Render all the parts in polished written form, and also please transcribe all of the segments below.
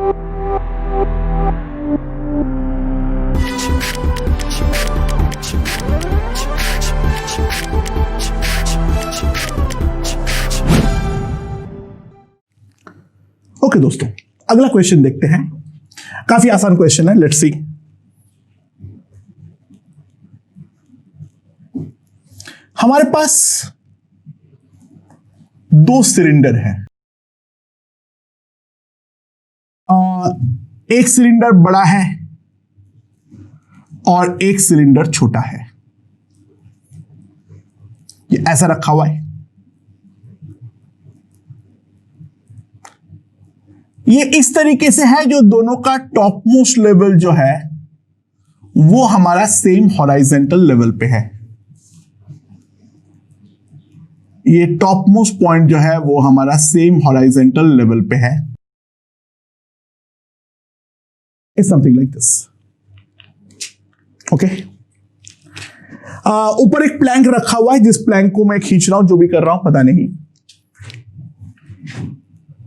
Okay दोस्तों, अगला question देखते हैं। काफी आसान क्वेश्चन है, लेट्स सी। हमारे पास दो सिलेंडर है। एक सिलेंडर बड़ा है और एक सिलेंडर छोटा है। ये ऐसा रखा हुआ है। ये इस तरीके से है, जो दोनों का टॉप मोस्ट लेवल जो है वो हमारा सेम हॉराइजेंटल लेवल पे है। ये टॉप मोस्ट पॉइंट जो है वो हमारा सेम हॉराइजेंटल लेवल पे है। It's something like this. Okay, ऊपर एक प्लैंक रखा हुआ है, जिस प्लैंक को मैं खींच रहा हूं, जो भी कर रहा हूं पता नहीं।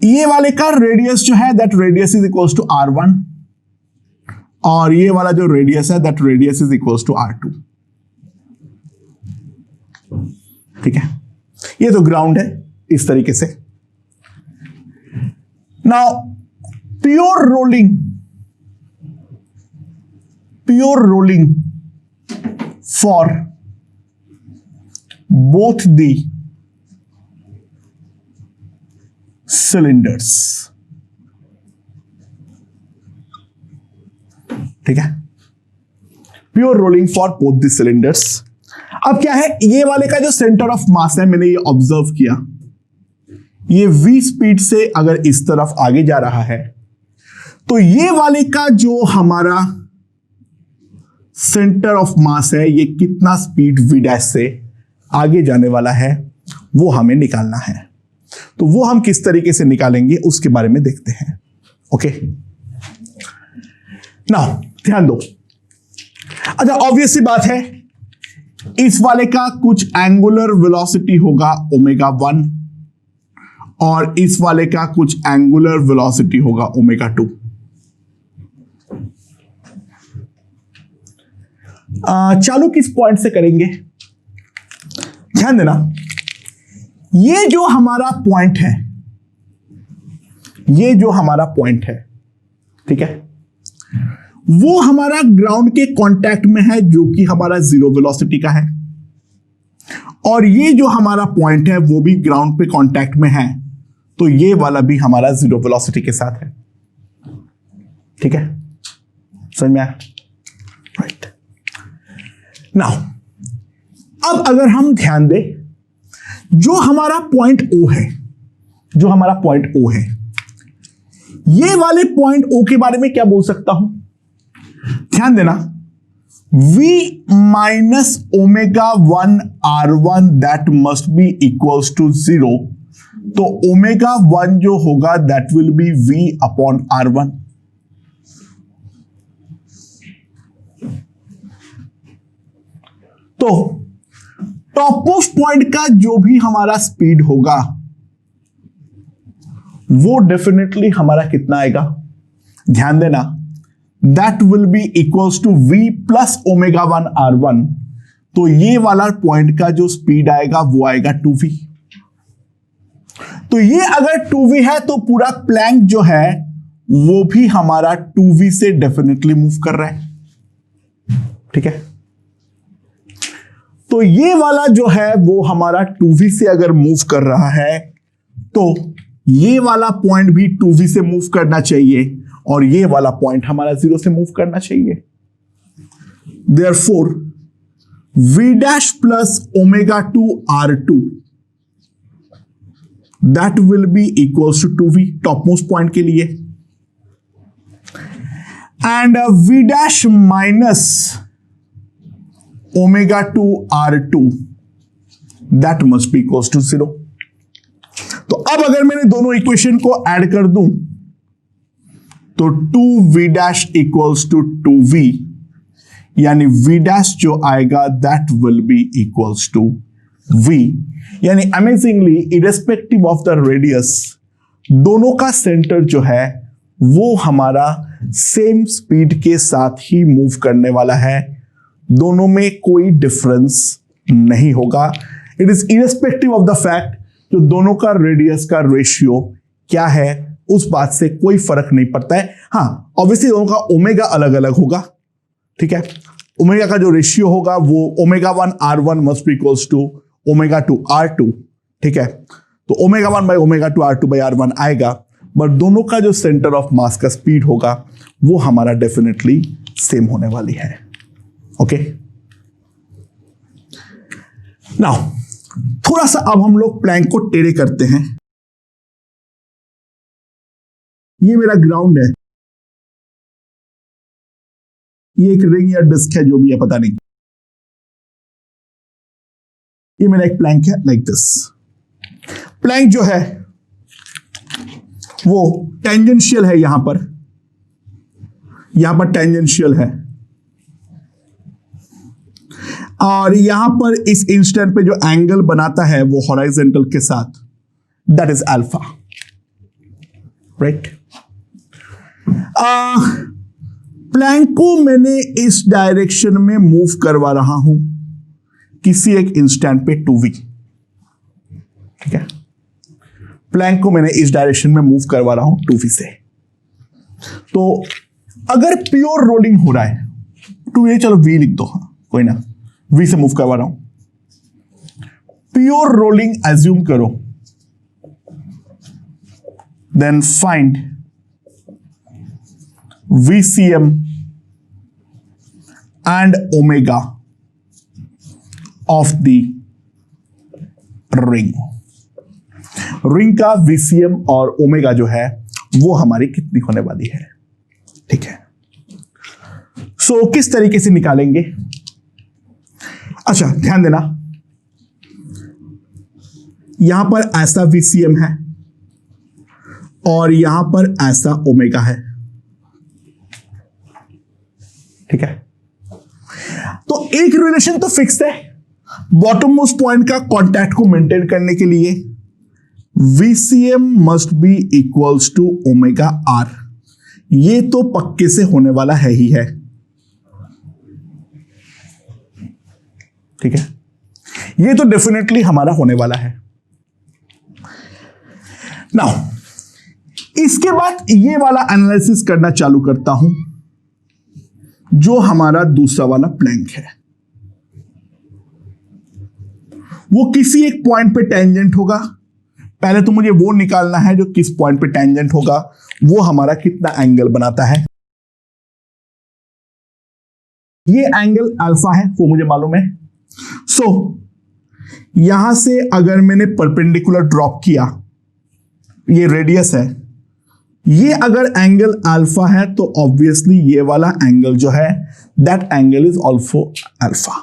ये वाले का रेडियस जो है, that radius is equals to R1, और ये वाला जो रेडियस है, that radius is equals to R2। ठीक है, ये तो ग्राउंड है इस तरीके से। Now pure rolling for both the cylinders. ठीक है, pure rolling for both the cylinders. अब क्या है, ये वाले का जो सेंटर ऑफ मास है, मैंने ये ऑब्जर्व किया, ये v स्पीड से अगर इस तरफ आगे जा रहा है, तो ये वाले का जो हमारा सेंटर ऑफ मास है, ये कितना स्पीड v डैश से आगे जाने वाला है, वो हमें निकालना है। तो वो हम किस तरीके से निकालेंगे उसके बारे में देखते हैं। ओके, नाउ ध्यान दो। अच्छा, ऑब्वियस सी बात है, इस वाले का कुछ एंगुलर वेलोसिटी होगा ω1 और इस वाले का कुछ एंगुलर वेलोसिटी होगा ω2। चालू किस पॉइंट से करेंगे, ध्यान देना। ये जो हमारा पॉइंट है, ये जो हमारा पॉइंट है, ठीक है, वो हमारा ग्राउंड के कांटेक्ट में है, जो कि हमारा जीरो वेलोसिटी का है, और ये जो हमारा पॉइंट है वो भी ग्राउंड पे कांटेक्ट में है, तो ये वाला भी हमारा जीरो वेलोसिटी के साथ है। ठीक है, समझ में आया? राइट। नाउ अब अगर हम ध्यान दें, जो हमारा पॉइंट O है, जो हमारा पॉइंट O है, ये वाले पॉइंट O के बारे में क्या बोल सकता हूं, ध्यान देना। V minus ω1 R1 that must be equals to 0, तो ω1 जो होगा that will be V upon R1। तो टॉप मोस्ट पॉइंट का जो भी हमारा स्पीड होगा वो डेफिनेटली हमारा कितना आएगा, ध्यान देना, that will be equals to V plus ω1 R1। तो ये वाला पॉइंट का जो स्पीड आएगा वो आएगा 2v। तो ये अगर 2v है तो पूरा प्लैंक जो है वो भी हमारा 2v से डेफिनेटली मूव कर रहा है। ठीक है, तो ये वाला जो है वो हमारा 2v से अगर मूव कर रहा है तो ये वाला पॉइंट भी 2v से मूव करना चाहिए और ये वाला पॉइंट हमारा 0 से मूव करना चाहिए। Therefore, v dash plus ω2 R2 that will be equals to 2v topmost point के लिए, and v dash minus ω2 R2 that must be equals to 0। तो अब अगर मैंने दोनों इक्वेशन को ऐड कर दूं तो 2v dash equals to 2v, यानी v dash जो आएगा that will be equals to v। यानी amazingly irrespective of the radius दोनों का सेंटर जो है वो हमारा सेम स्पीड के साथ ही मूव करने वाला है, दोनों में कोई डिफरेंस नहीं होगा। It is irrespective of the fact जो दोनों का रेडियस का रेशियो क्या है, उस बात से कोई फर्क नहीं पड़ता है। हाँ, ऑब्वियसली दोनों का ओमेगा अलग अलग होगा, ठीक है। ओमेगा का जो रेशियो होगा वो omega 1 R1 must be equals to omega 2 R2, ठीक है। तो omega 1 by omega 2 R2 by R1 आएगा, बट दोनों का जो सेंटर ऑफ मास का स्पीड होगा वो हमारा डेफिनेटली सेम होने वाली है। ओके, नाउ थोड़ा सा अब हम लोग प्लैंक को टेढ़े करते हैं। ये मेरा ग्राउंड है, ये एक रिंग या डिस्क है, जो भी है पता नहीं। ये मेरा एक प्लैंक है, लाइक दिस। प्लैंक जो है वो टेंजेंशियल है, यहां पर टेंजेंशियल है, और यहां पर इस इंस्टेंट पे जो एंगल बनाता है वो हॉरिजॉन्टल के साथ, that is alpha, right. Plank को मैंने इस डायरेक्शन में मूव करवा रहा हूं किसी एक इंस्टेंट पे 2v, ठीक है। प्लैंक को मैंने इस डायरेक्शन में मूव करवा रहा हूं 2v से। तो अगर प्योर रोलिंग हो रहा है 2v, चलो v लिख दो, हाँ कोई ना, v से मूव करवा रहा हूं। प्योर रोलिंग एज्यूम करो, then find VCM and omega of the ring। Ring का VCM और ओमेगा जो है वो हमारी कितनी होने वाली है, ठीक है। सो किस तरीके से निकालेंगे? अच्छा ध्यान देना, यहां पर ऐसा VCM है और यहां पर ऐसा ओमेगा है, ठीक है। तो एक रिलेशन तो फिक्स है, बॉटम मोस्ट पॉइंट का कांटेक्ट को मेंटेन करने के लिए VCM must be equals to omega R। ये तो पक्के से होने वाला है ही है, ठीक है। ये तो डेफिनेटली हमारा होने वाला है। नाउ इसके बाद ये वाला एनालिसिस करना चालू करता हूं, जो हमारा दूसरा वाला प्लैंक है। वो किसी एक पॉइंट पे टेंजेंट होगा। पहले तो मुझे वो निकालना है जो किस पॉइंट पे टेंजेंट होगा, वो हमारा कितना एंगल बनाता है। ये एंगल अल्फा है, वो मुझे मालूम है। सो यहां से अगर मैंने परपेंडिकुलर ड्रॉप किया, ये रेडियस है, ये अगर एंगल अल्फा है तो ऑब्वियसली ये वाला एंगल जो है that angle is also alpha.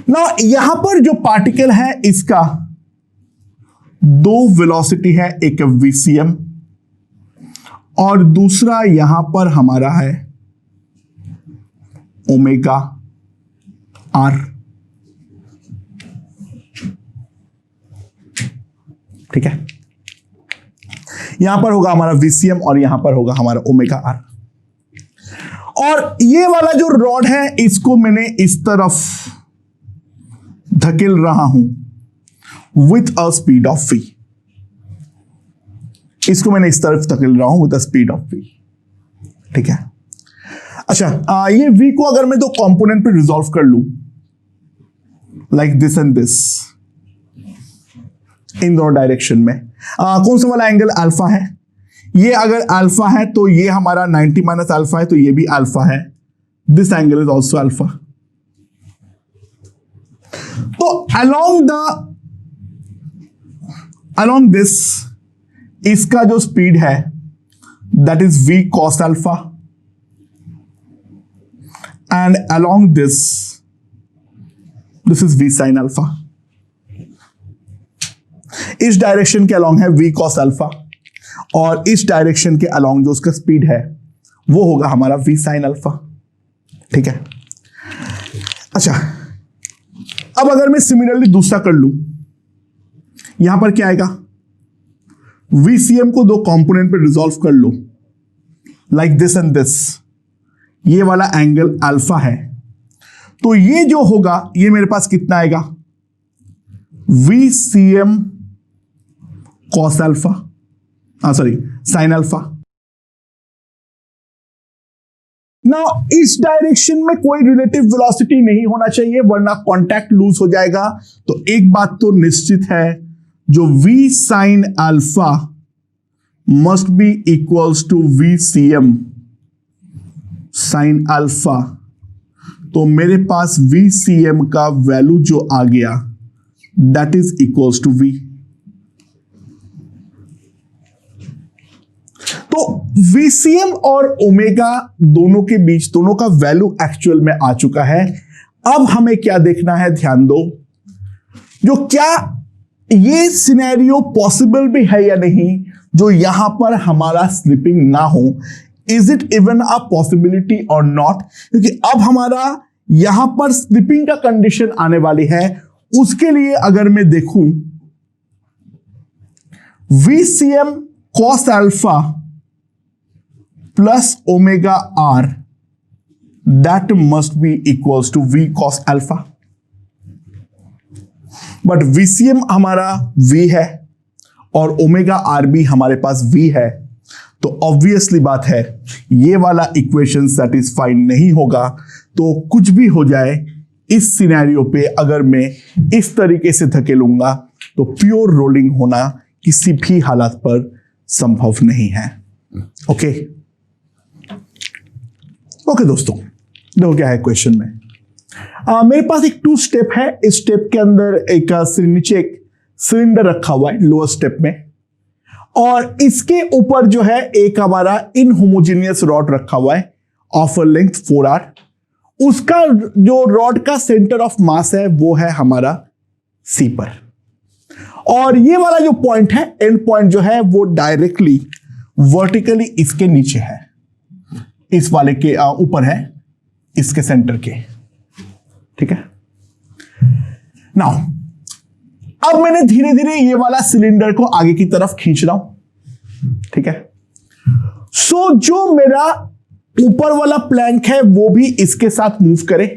ना यहां पर जो पार्टिकल है इसका दो वेलोसिटी है, एक VCM और दूसरा यहां पर हमारा है ओमेगा R, ठीक है। यहां पर होगा हमारा VCM और यहां पर होगा हमारा ओमेगा R। और ये वाला जो रॉड है इसको मैंने इस तरफ धकेल रहा हूं with a speed of v। इसको मैंने इस तरफ धकेल रहा हूं with a speed of v, ठीक है। अच्छा ये v को अगर मैं दो कंपोनेंट पे रिजॉल्व कर लूं, लाइक दिस एंड दिस, इन दोनों डायरेक्शन में, कौन सा वाला एंगल अल्फा है? ये अगर अल्फा है तो ये हमारा 90 माइनस अल्फा है, तो ये भी अल्फा है। This angle is also alpha. तो अलोंग दिस इसका जो स्पीड है that is v cos alpha, and along this is v sin alpha. इस डायरेक्शन के अलोंग है v cos अल्फा और इस डायरेक्शन के अलोंग जो उसका स्पीड है वो होगा हमारा v sin अल्फा, ठीक है। अच्छा अब अगर मैं सिमिलरली दूसरा कर लूं, यहां पर क्या आएगा? VCM को दो कंपोनेंट पे रिजॉल्व कर लो, लाइक दिस एंड दिस, ये वाला एंगल अल्फा है, तो ये जो होगा ये मेरे पास कितना आएगा, VCM cos alpha, sorry sine alpha. ना इस डायरेक्शन में कोई रिलेटिव वेलोसिटी नहीं होना चाहिए वरना कांटेक्ट लूज हो जाएगा। तो एक बात तो निश्चित है, जो V sin alpha must be equals to VCM sin alpha. तो मेरे पास VCM का वैल्यू जो आ गया that is equals to V। तो VCM और ओमेगा दोनों के बीच दोनों का वैल्यू एक्चुअल में आ चुका है। अब हमें क्या देखना है, ध्यान दो, जो क्या ये सिनेरियो पॉसिबल भी है या नहीं, जो यहां पर हमारा स्लिपिंग ना हो, is it even a possibility और नॉट, क्योंकि अब हमारा यहां पर स्लिपिंग का कंडीशन आने वाली है। उसके लिए अगर मैं देखूं VCM cos alpha plus omega R that must be equals to V cos alpha. But VCM हमारा V है और ओमेगा आर भी हमारे पास V है, तो ऑब्वियसली बात है ये वाला इक्वेशन सेटिस्फाई नहीं होगा। तो कुछ भी हो जाए इस सिनेरियो पे अगर मैं इस तरीके से धकेलूंगा तो प्योर रोलिंग होना किसी भी हालत पर संभव नहीं है। ओके दोस्तों, देखो क्या है क्वेश्चन में। मेरे पास एक 2 स्टेप है। इस स्टेप के अंदर एक नीचे एक सिलेंडर रखा हुआ है लोअर स्टेप में, और इसके ऊपर जो है एक हमारा इनहोमोजेनियस रॉड रखा हुआ है ऑफ अ लेंथ 4r। उसका जो रॉड का सेंटर ऑफ मास है वो है हमारा C पर, और ये वाला जो पॉइंट है एंड पॉइंट जो है वो डायरेक्टली वर्टिकली इसके नीचे है, इस वाले के ऊपर है, इसके सेंटर के। ठीक है, नाउ अब मैंने धीरे धीरे ये वाला सिलेंडर को आगे की तरफ खींच रहा हूं। ठीक है, सो जो मेरा ऊपर वाला प्लैंक है वो भी इसके साथ मूव करे,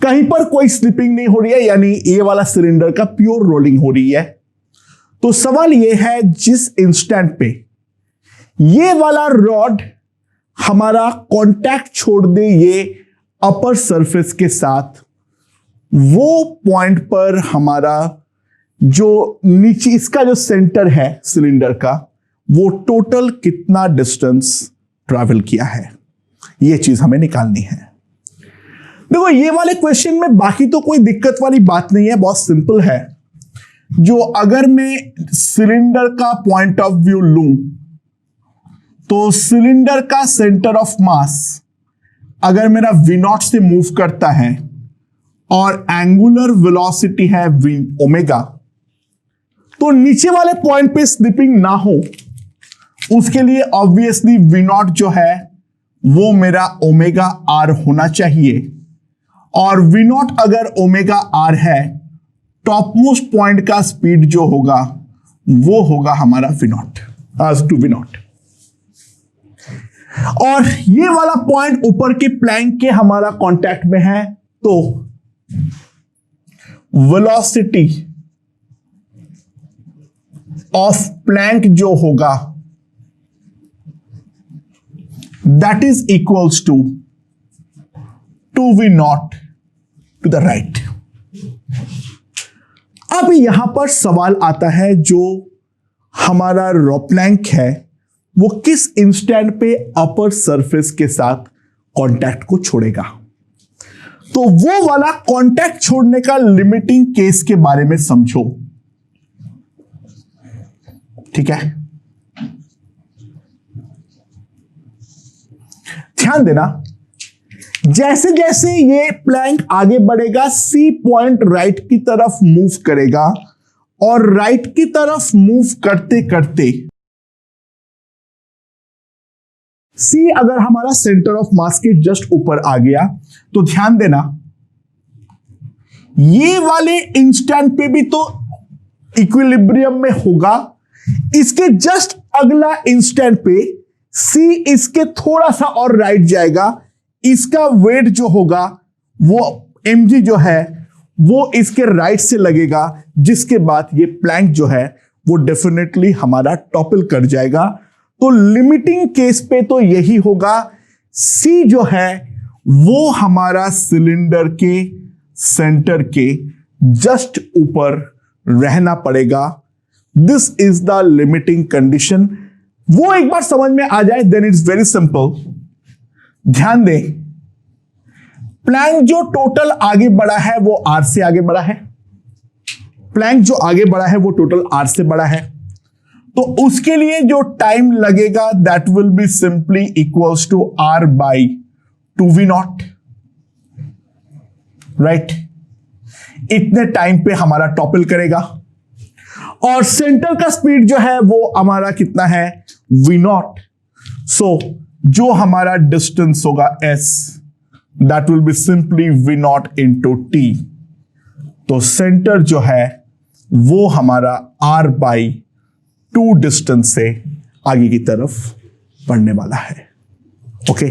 कहीं पर कोई स्लिपिंग नहीं हो रही है, यानी ये वाला सिलेंडर का प्योर रोलिंग हो रही है। तो सवाल ये है, जिस इंस्टेंट पे ये वाला रॉड हमारा कांटेक्ट छोड़ दे ये अपर सरफेस के साथ, वो पॉइंट पर हमारा जो नीचे इसका जो सेंटर है सिलेंडर का, वो टोटल कितना डिस्टेंस ट्रैवल किया है, ये चीज हमें निकालनी है। देखो ये वाले क्वेश्चन में बाकी तो कोई दिक्कत वाली बात नहीं है, बहुत सिंपल है। जो अगर मैं सिलेंडर का पॉइंट ऑफ व्यू लूं तो सिलेंडर का सेंटर ऑफ मास अगर मेरा V0 से मूव करता है और एंगुलर वेलोसिटी है V ओमेगा, तो नीचे वाले पॉइंट पे स्लिपिंग ना हो उसके लिए ऑब्वियसली V0 जो है वो मेरा ओमेगा आर होना चाहिए, और V0 अगर ओमेगा आर है, टॉप मोस्ट पॉइंट का स्पीड जो होगा वो होगा हमारा V0। और ये वाला पॉइंट ऊपर के प्लैंक के हमारा कांटेक्ट में है, तो वेलोसिटी ऑफ प्लैंक जो होगा that is equals to 2V0 to the right. अब यहां पर सवाल आता है, जो हमारा प्लैंक है वो किस इंस्टेंट पे अपर सरफेस के साथ कांटेक्ट को छोड़ेगा। तो वो वाला कांटेक्ट छोड़ने का लिमिटिंग केस के बारे में समझो। ठीक है, ध्यान देना, जैसे जैसे ये प्लैंक आगे बढ़ेगा C पॉइंट राइट की तरफ मूव करेगा, और राइट की तरफ मूव करते करते C अगर हमारा सेंटर ऑफ मास के जस्ट ऊपर आ गया, तो ध्यान देना ये वाले इंस्टेंट पे भी तो इक्विलिब्रियम में होगा, इसके जस्ट अगला इंस्टेंट पे C इसके थोड़ा सा और राइट जाएगा, इसका वेट जो होगा वो mg जो है वो इसके राइट से लगेगा, जिसके बाद ये प्लैंक जो है वो डेफिनेटली हमारा टॉपल कर जाएगा। तो लिमिटिंग केस पे तो यही होगा, C जो है वो हमारा सिलेंडर के सेंटर के जस्ट ऊपर रहना पड़ेगा। This is the limiting condition. वो एक बार समझ में आ जाए देन इट्स वेरी सिंपल। ध्यान दें, प्लैंक जो टोटल आगे बढ़ा है वो R से आगे बढ़ा है, प्लैंक जो आगे बढ़ा है वो टोटल R से बढ़ा है, तो उसके लिए जो टाइम लगेगा that will be simply equals to R by 2v0, right. इतने टाइम पे हमारा टॉपल करेगा और सेंटर का स्पीड जो है वो हमारा कितना है v0। सो जो हमारा डिस्टेंस होगा s that will be simply v0 into t। तो सेंटर जो है वो हमारा r बाई 2 डिस्टेंस से आगे की तरफ बढ़ने वाला है। ओके